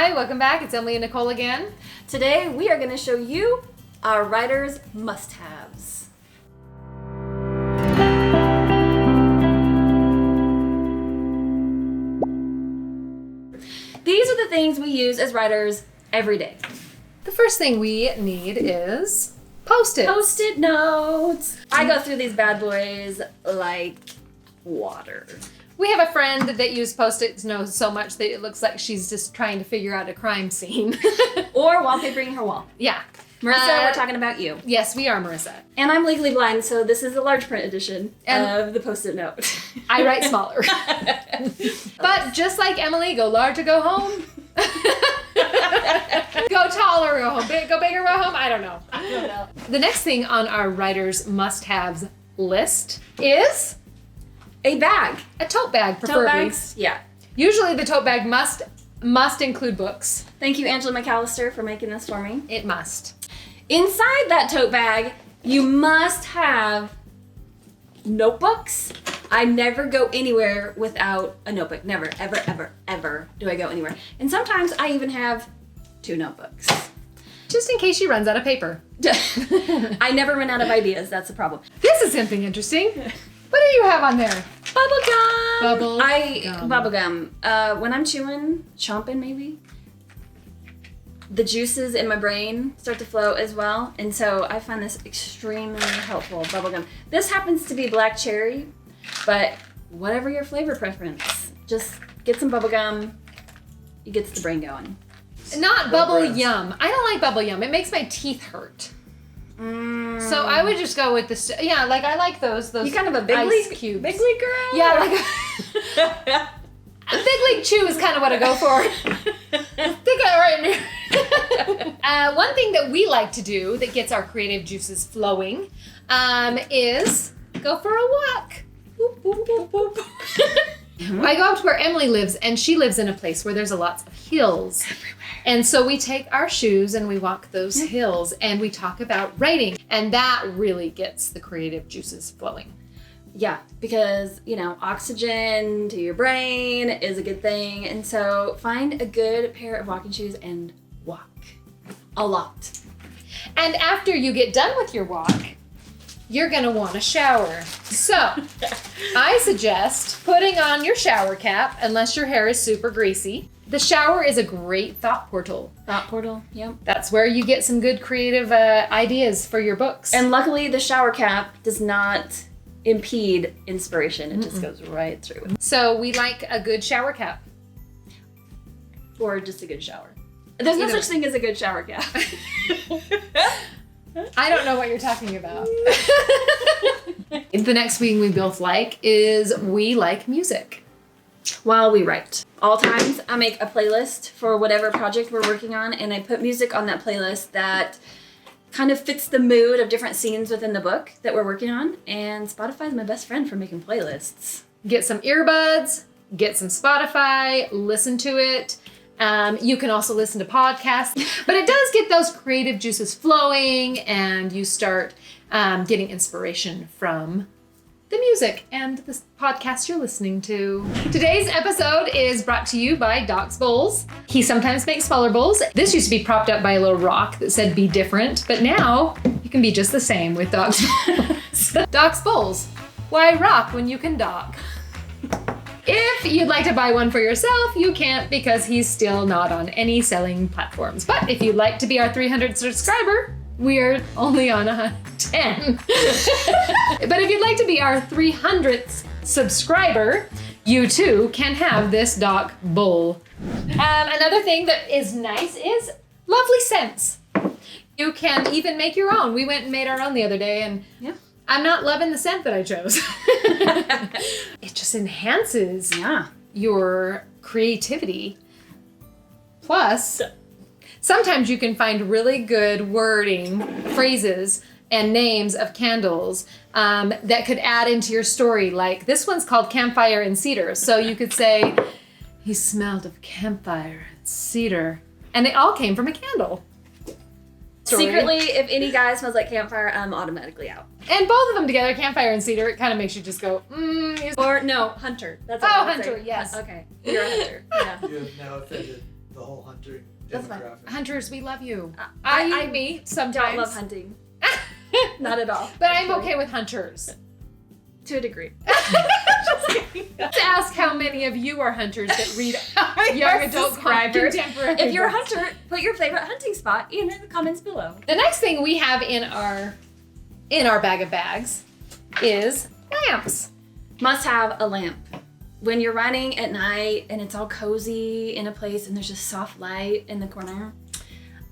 Hi, welcome back. It's Emily and Nicole again. Today we are going to show you our writer's must-haves. These are the things we use as writers every day. The first thing we need is Post-its. Post-it notes. I go through these bad boys like water. We have a friend that uses Post-its notes so much that it looks like she's just trying to figure out a crime scene. Or wallpapering her wall. Yeah. Marissa, we're talking about you. Yes, we are Marissa. And I'm legally blind, so this is the large print edition of the Post-it note. I write smaller. But just like Emily, go large or go home. Go tall or go home. Go big or go home. I don't know. The next thing on our writer's must-haves list is A bag. a tote bag, Tote preferably. bags? Yeah. Usually the tote bag must include books. Thank you, Angela McAllister, for making this for me. It must. Inside that tote bag, you must have notebooks. I never go anywhere without a notebook. Never, ever, ever, ever do I go anywhere. And sometimes I even have 2 notebooks. Just in case she runs out of paper. I never run out of ideas. That's the problem. This is something interesting. What do you have on there? Bubble gum. Gum. Bubble gum. When I'm chomping maybe, the juices in my brain start to flow as well, and so I find this extremely helpful. Bubble gum. This happens to be black cherry, but whatever your flavor preference, just get some bubble gum. It gets the brain going. Not bubble yum. I don't like bubble yum. It makes my teeth hurt. So I would just go with the like I like those. You kind of a big ice league cubes. big league girl. Yeah, like a big league chew is kind of what I go for. Stick it right in here. One thing that we like to do that gets our creative juices flowing is go for a walk. Boop, boop, boop, boop. I go up to where Emily lives, and she lives in a place where there's lots of hills. Everywhere. And so we take our shoes and we walk those hills and we talk about writing. And that really gets the creative juices flowing. Yeah, because, oxygen to your brain is a good thing. And so find a good pair of walking shoes and walk a lot. And after you get done with your walk, you're gonna want a shower. So I suggest putting on your shower cap unless your hair is super greasy. The shower is a great thought portal. Thought portal, yep. That's where you get some good creative ideas for your books. And luckily the shower cap does not impede inspiration. It just goes right through. So we like a good shower cap. Or just a good shower. There's no such thing as a good shower cap. I don't know what you're talking about. The next thing we both like is we like music. While we write. All times I make a playlist for whatever project we're working on, and I put music on that playlist that kind of fits the mood of different scenes within the book that we're working on, and Spotify is my best friend for making playlists. Get some earbuds, get some Spotify, listen to it. You can also listen to podcasts, but it does get those creative juices flowing, and you start getting inspiration from the music and the podcast you're listening to. Today's episode is brought to you by Doc's Bowls. He sometimes makes smaller bowls. This used to be propped up by a little rock that said be different, but now you can be just the same with Doc's Bowls. Doc's Bowls. Why rock when you can dock? If you'd like to buy one for yourself, you can't because he's still not on any selling platforms. But if you'd like to be our 300th subscriber, we're only on 10. But if you'd like to be our 300th subscriber, you too can have this Doc bowl. Another thing that is nice is lovely scents. You can even make your own. We went and made our own the other day, and I'm not loving the scent that I chose. It just enhances your creativity. Plus, sometimes you can find really good wording, phrases, and names of candles that could add into your story. Like this one's called Campfire and Cedar. So you could say, he smelled of campfire and cedar. And it all came from a candle. Story. Secretly, if any guy smells like campfire, I'm automatically out. And both of them together, campfire and cedar, it kind of makes you just go, Or no, hunter. That's what Oh, I would hunter, say. yes. Okay, you're a hunter. Yeah. You have now offended the whole hunting That's fine. demographic. Hunters, we love you. I me don't sometimes. love hunting. Not at all. But I'm okay with hunters. To a degree. Let's ask how many of you are hunters that read young adult subscribers. contemporary If you're a books. hunter, put your favorite hunting spot in the comments below. The next thing we have in our bag of bags is lamps. Must have a lamp. When you're running at night and it's all cozy in a place and there's just soft light in the corner.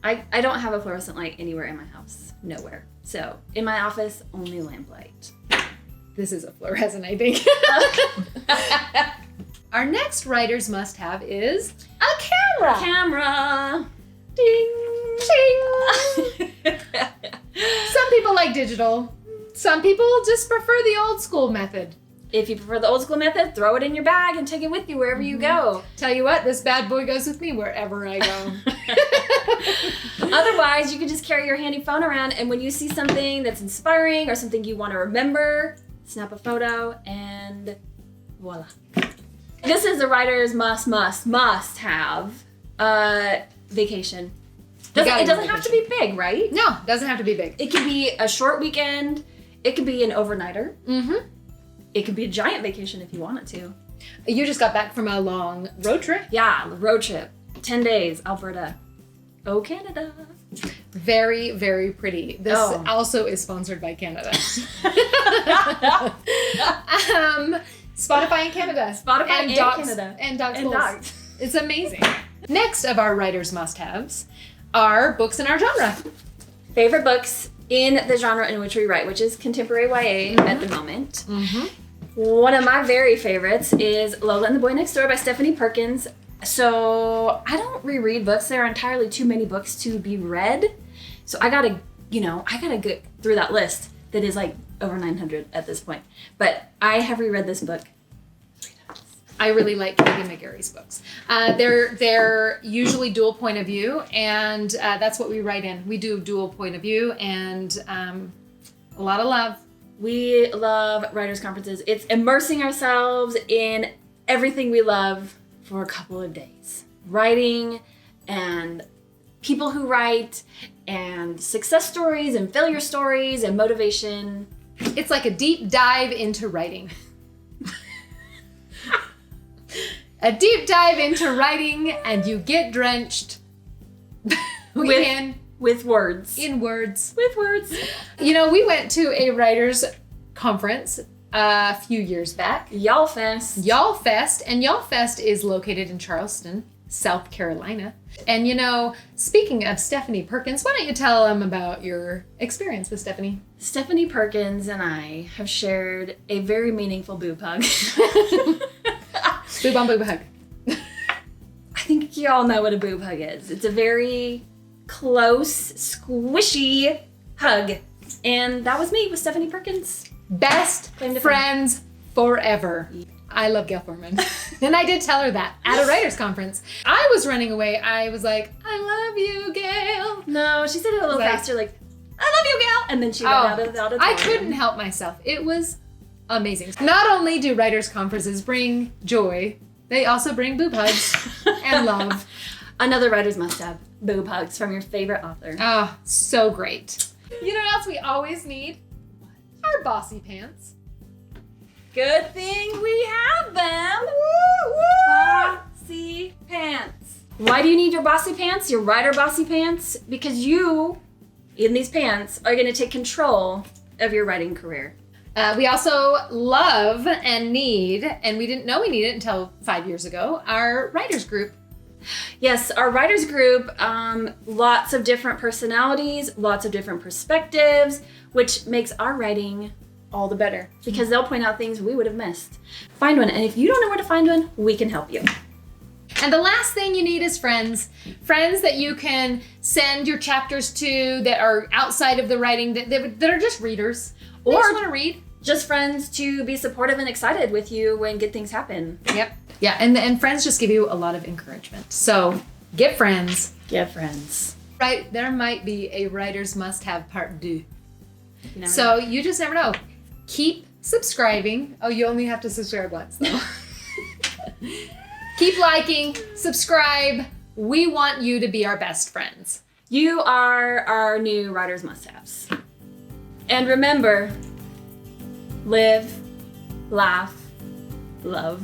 I don't have a fluorescent light anywhere in my house. Nowhere. So in my office, only lamplight. This is a fluorescent, I think. Our next writer's must-have is a camera. Camera. Ding, ding. Some people like digital. Some people just prefer the old school method. If you prefer the old school method, throw it in your bag and take it with you wherever you go. Tell you what, this bad boy goes with me wherever I go. Otherwise, you can just carry your handy phone around, and when you see something that's inspiring or something you want to remember, snap a photo, and voila. This is a writer's must have vacation. It doesn't have to be big, right? No, doesn't have to be big. It could be a short weekend. It could be an overnighter. Mm-hmm. It could be a giant vacation if you want it to. You just got back from a long road trip. Yeah, road trip. 10 days, Alberta. Oh, Canada. Very, very pretty. This also is sponsored by Canada. Spotify in Canada. Spotify and in dogs, Canada. And dogs. And Bowls. dogs. It's amazing. Next of our writers' must-haves are books in our genre. Favorite books in the genre in which we write, which is contemporary YA at the moment. Mm-hmm. One of my very favorites is Lola and the Boy Next Door by Stephanie Perkins. So I don't reread books. There are entirely too many books to be read. So I gotta get through that list that is like over 900 at this point. But I have reread this book 3 times. I really like Katie McGarry's books. They're usually dual point of view, and that's what we write in. We do dual point of view, and a lot of love. We love writers' conferences. It's immersing ourselves in everything we love for a couple of days. Writing and people who write and success stories and failure stories and motivation. It's like a deep dive into writing. A deep dive into writing, and you get drenched with words. In words. With words. You know, we went to a writers' conference a few years back. Y'all Fest. Y'all Fest. And Y'all Fest is located in Charleston, South Carolina. And you know, speaking of Stephanie Perkins, why don't you tell them about your experience with Stephanie? Stephanie Perkins and I have shared a very meaningful boob hug. Boob on boob hug. I think you all know what a boob hug is. It's a very close, squishy hug. And that was me with Stephanie Perkins. Best friends forever. I love Gail Foreman. And I did tell her that at a writer's conference. I was running away. I was like, I love you, Gail. No, she said it a little faster, like, I love you, Gail. And then she got out of the auditorium. I couldn't help myself. It was amazing. Not only do writers' conferences bring joy, they also bring boob hugs and love. Another writer's must-have, boob hugs from your favorite author. Oh, so great. You know what else we always need? Our Bossy Pants. Good thing we have them. Woo, woo. Bossy Pants. Why do you need your Bossy Pants, your writer Bossy Pants? Because you, in these pants, are going to take control of your writing career. We also love and need, and we didn't know we needed it until 5 years ago, our writers group. Yes, our writers group, lots of different personalities, lots of different perspectives, which makes our writing all the better because they'll point out things we would have missed. Find one, and if you don't know where to find one, we can help you. And the last thing you need is friends. Friends that you can send your chapters to that are outside of the writing, that are just readers. Or just want to read. Just friends to be supportive and excited with you when good things happen. Yep. Yeah, and friends just give you a lot of encouragement. So get friends. Get friends. Right, there might be a writer's must-have part 2. So You just never know. Keep subscribing. Oh, you only have to subscribe once, though. Keep liking, subscribe, We want you to be our best friends. You are our new writer's must-haves. And remember, live, laugh, love.